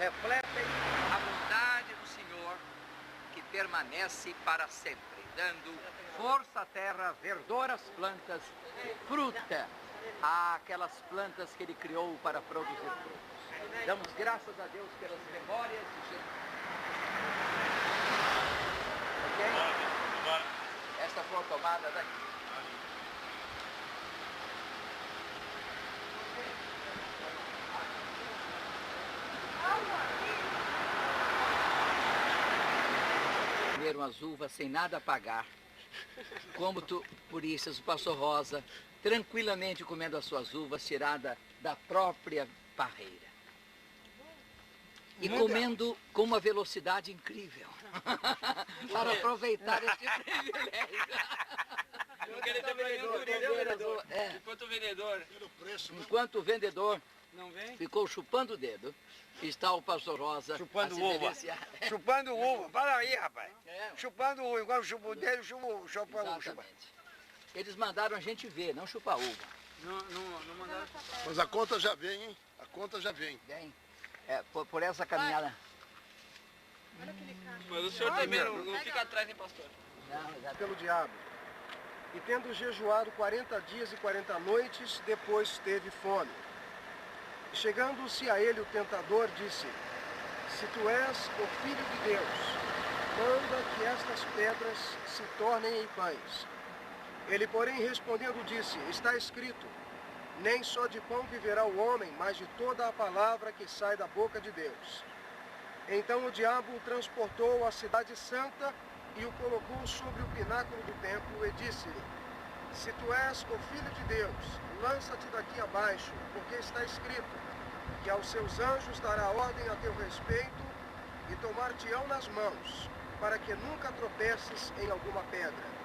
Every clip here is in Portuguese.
refletem a bondade do Senhor que permanece para sempre, dando força à terra, verdor às plantas, fruta àquelas plantas que Ele criou para produzir frutos. Damos graças a Deus pelas memórias de Jesus. Ok? Esta foi a tomada daqui. Comeram as uvas sem nada a pagar, como turistas, o pastor Rosa, tranquilamente comendo as suas uvas tiradas da própria parreira. E comendo com uma velocidade incrível, para aproveitar este privilégio. Não queria ter vendedor. Enquanto o vendedor não vem? Ficou chupando o dedo, está o pastor Rosa chupando uva. Chupando uva, fala aí, rapaz. Chupando uva, igual chupa o dedo, chupa a uva. Eles mandaram a gente ver, não chupar uva. Não mandaram. Mas a conta já vem, hein? A conta já vem. Vem. Por essa caminhada. Mas o senhor também não fica atrás, hein, pastor? Não, pelo diabo. E tendo jejuado 40 dias e 40 noites, depois teve fome. E chegando-se a ele o tentador, disse: se tu és o Filho de Deus, manda que estas pedras se tornem em pães. Ele, porém, respondendo, disse: está escrito, nem só de pão viverá o homem, mas de toda a palavra que sai da boca de Deus. Então o diabo o transportou à cidade santa e o colocou sobre o pináculo do templo e disse-lhe: se tu és o Filho de Deus, lança-te daqui abaixo, porque está escrito que aos seus anjos dará ordem a teu respeito e tomar-te-ão nas mãos, para que nunca tropeces em alguma pedra.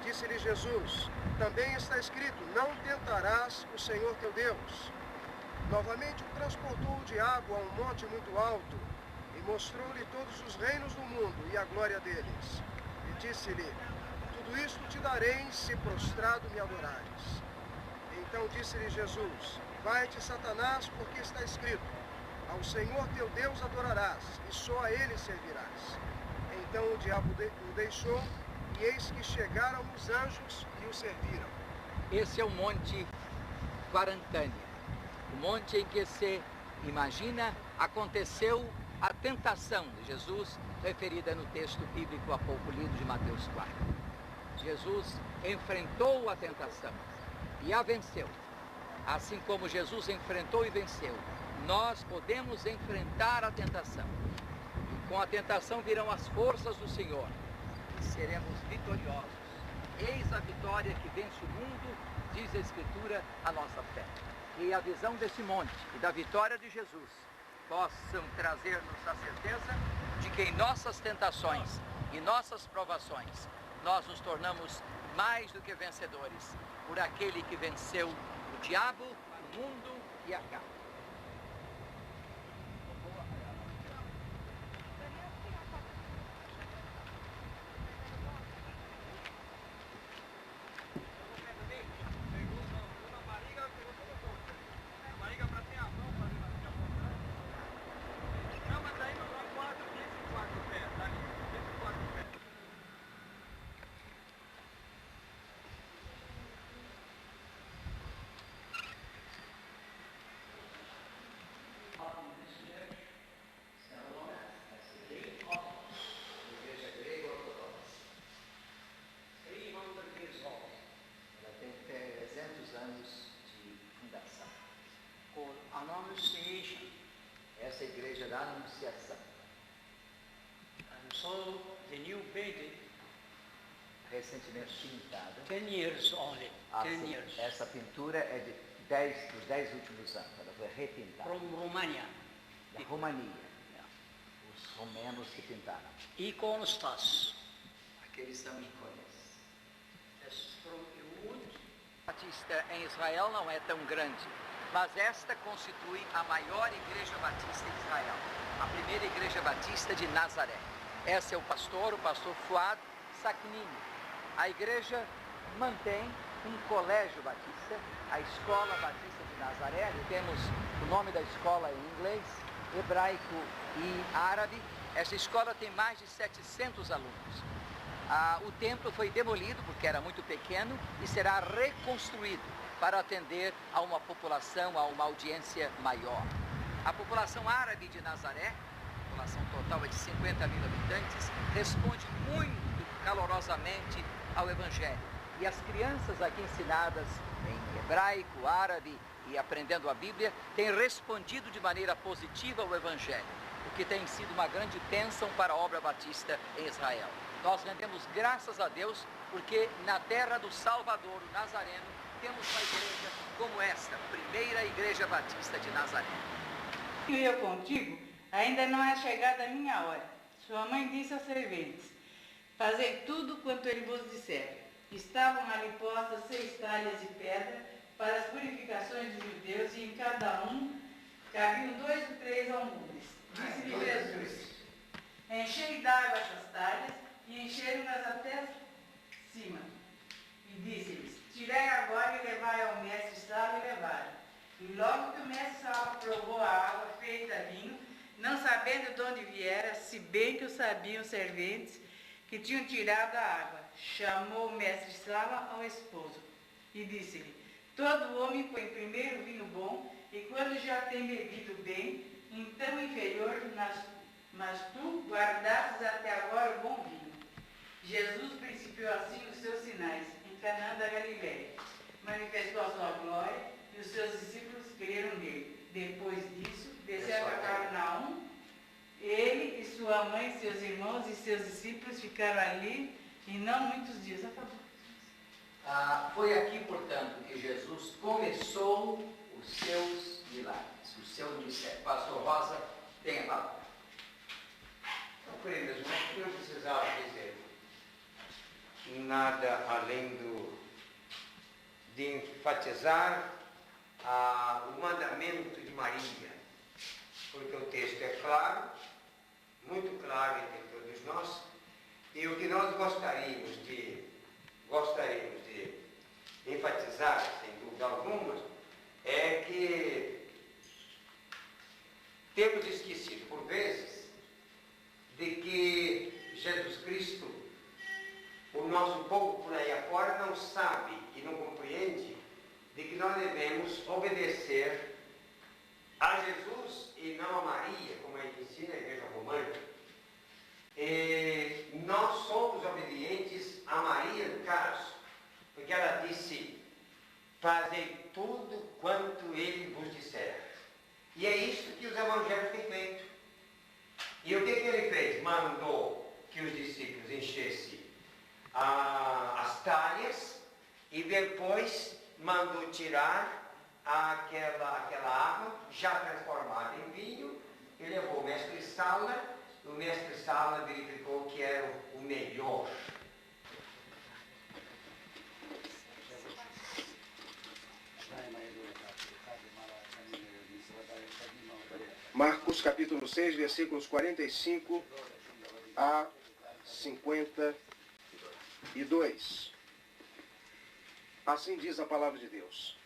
Disse-lhe Jesus: também está escrito, não tentarás o Senhor teu Deus. Novamente o transportou o diabo a um monte muito alto e mostrou-lhe todos os reinos do mundo e a glória deles. E disse-lhe: tudo isto te darei se prostrado me adorares. Então disse-lhe Jesus: vai-te, Satanás, porque está escrito, ao Senhor teu Deus adorarás, e só a ele servirás. Então o diabo o deixou, e eis que chegaram os anjos e o serviram. Esse é o Monte Quarantânia, o monte em que se imagina aconteceu a tentação de Jesus, referida no texto bíblico há pouco lido de Mateus 4. Jesus enfrentou a tentação e a venceu. Assim como Jesus enfrentou e venceu, nós podemos enfrentar a tentação. E com a tentação virão as forças do Senhor e seremos vitoriosos. Eis a vitória que vence o mundo, diz a Escritura, a nossa fé. E a visão desse monte e da vitória de Jesus possam trazer-nos a certeza de que em nossas tentações e nossas provações nós nos tornamos mais do que vencedores por aquele que venceu o diabo, o mundo e a carne. Annunciation. Essa igreja da Anunciação. And so the new building, Recentemente pintada. 10 years only, 10 years, Essa pintura é dos 10 últimos anos. Ela foi repintada. from Romania. Da Romania. Yeah. Os romenos que pintaram. Iconostas. Aqueles são ícones. That's from a wood. Batista em Israel não é tão grande, mas esta constitui a maior igreja batista em Israel, a primeira igreja batista de Nazaré. Esse é o pastor Fuad Saknini. A igreja mantém um colégio batista, a Escola Batista de Nazaré. Temos o nome da escola em inglês, hebraico e árabe. Essa escola tem mais de 700 alunos. O templo foi demolido porque era muito pequeno e será reconstruído para atender a uma população, a uma audiência maior. A população árabe de Nazaré, a população total é de 50 mil habitantes, responde muito calorosamente ao Evangelho. E as crianças aqui ensinadas em hebraico, árabe e aprendendo a Bíblia têm respondido de maneira positiva ao Evangelho, o que tem sido uma grande bênção para a obra batista em Israel. Nós rendemos graças a Deus porque na terra do Salvador, o Nazareno, temos uma igreja como esta, primeira igreja batista de Nazaré. E eu contigo, ainda não é chegada a minha hora. Sua mãe disse aos serventes: fazei tudo quanto ele vos disser. Estavam ali postas 6 talhas de pedra para as purificações dos judeus, e em cada um cabiam 2 ou 3 almudes. Disse-lhe Jesus: enchei d'água essas talhas, e encheram-nas até cima. E disse-lhes: tirei agora e levai ao mestre Sala, e levaram. E logo que o mestre Sala provou a água feita vinho, não sabendo de onde viera, se bem que o sabiam os serventes que tinham tirado a água, chamou o mestre Sala ao esposo e disse-lhe: todo homem põe primeiro o vinho bom, e quando já tem bebido bem, então inferior, mas tu guardastes até agora o bom vinho. Jesus principiou assim os seus sinais em Canaã da Galileia. Manifestou a sua glória e os seus discípulos creram nele. Depois disso, desceu a Cafarnaum. Ele e sua mãe, seus irmãos e seus discípulos ficaram ali e não muitos dias. Foi aqui, portanto, que Jesus começou os seus milagres, o seu ministério. Pastor Rosa, tem a palavra. Então, queridos, mas eu precisava dizer nada além de enfatizar o mandamento de Maria, porque o texto é claro, muito claro entre todos nós, e o que nós gostaríamos de enfatizar, sem dúvida alguma, é que temos esquecido, por vezes, de que Jesus Cristo, o nosso povo por aí afora, não sabe e não compreende de que nós devemos obedecer a Jesus e não a Maria, como a gente ensina a Igreja Romana. E nós somos obedientes a Maria, no caso, porque ela disse: fazei tudo quanto ele vos disser. E é isso que os evangelhos têm feito. E o que ele fez? Mandou que os discípulos enchessem as talhas e depois mandou tirar aquela água já transformada em vinho e levou o mestre Sala. O mestre Sala verificou que era o melhor. Marcos capítulo 6, versículos 45 a 52. Assim diz a palavra de Deus.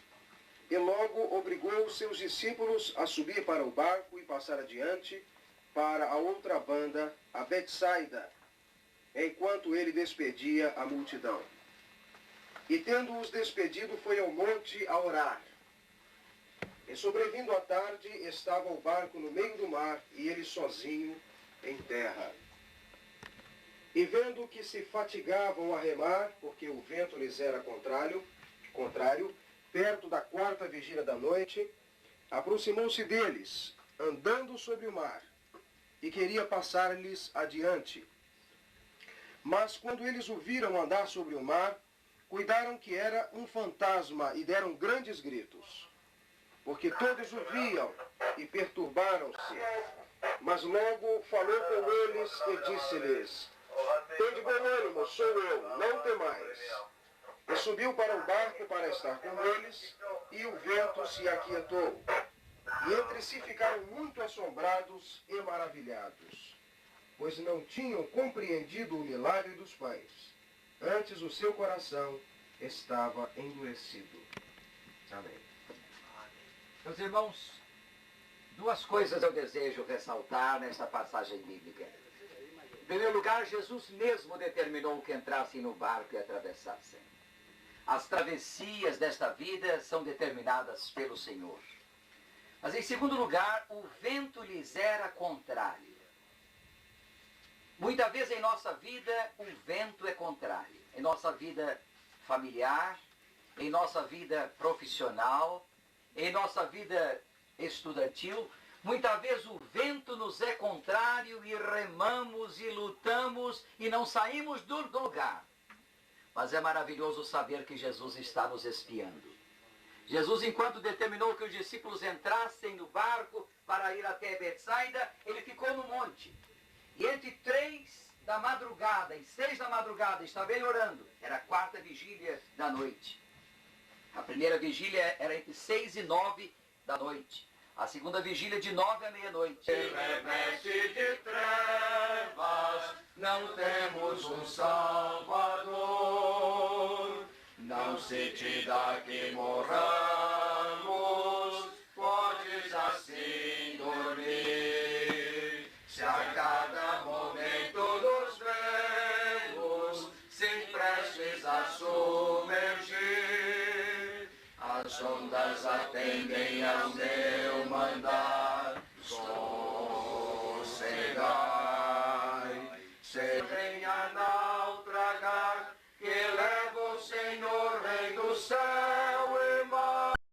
E logo obrigou os seus discípulos a subir para o barco e passar adiante para a outra banda, a Betsaida, enquanto ele despedia a multidão. E tendo-os despedido, foi ao monte a orar. E sobrevindo a tarde, estava o barco no meio do mar, e ele sozinho em terra. E vendo que se fatigavam a remar, porque o vento lhes era contrário, perto da 4ª vigília da noite, aproximou-se deles, andando sobre o mar, e queria passar-lhes adiante. Mas quando eles o viram andar sobre o mar, cuidaram que era um fantasma, e deram grandes gritos, porque todos o viam e perturbaram-se. Mas logo falou com eles e disse-lhes: tende bom ânimo, sou eu, não temais. E subiu para o barco para estar com eles, e o vento se aquietou. E entre si ficaram muito assombrados e maravilhados, pois não tinham compreendido o milagre dos pães. Antes o seu coração estava endurecido. Amém. Meus irmãos, Duas coisas eu desejo ressaltar nesta passagem bíblica. Em primeiro lugar, Jesus mesmo determinou que entrassem no barco e atravessassem. As travessias desta vida são determinadas pelo Senhor. Mas em segundo lugar, o vento lhes era contrário. Muitas vezes em nossa vida, o vento é contrário. Em nossa vida familiar, em nossa vida profissional, em nossa vida estudantil, muitas vezes o vento nos é contrário e remamos e lutamos e não saímos do lugar. Mas é maravilhoso saber que Jesus está nos espiando. Jesus, enquanto determinou que os discípulos entrassem no barco para ir até Betsaida, ele ficou no monte. E entre 3 da madrugada e 6 da madrugada estava ele orando. Era a 4ª vigília da noite. A primeira vigília era entre 6 e 9 da noite. A segunda vigília de 9 à meia-noite. Reveste de trevas, não temos um Salvador. Não se te dá que morramos, podes assim dormir. Se a cada momento nos vemos, se prestes a submergir, as ondas atendem ao meu mandar. Sossegai, se venha na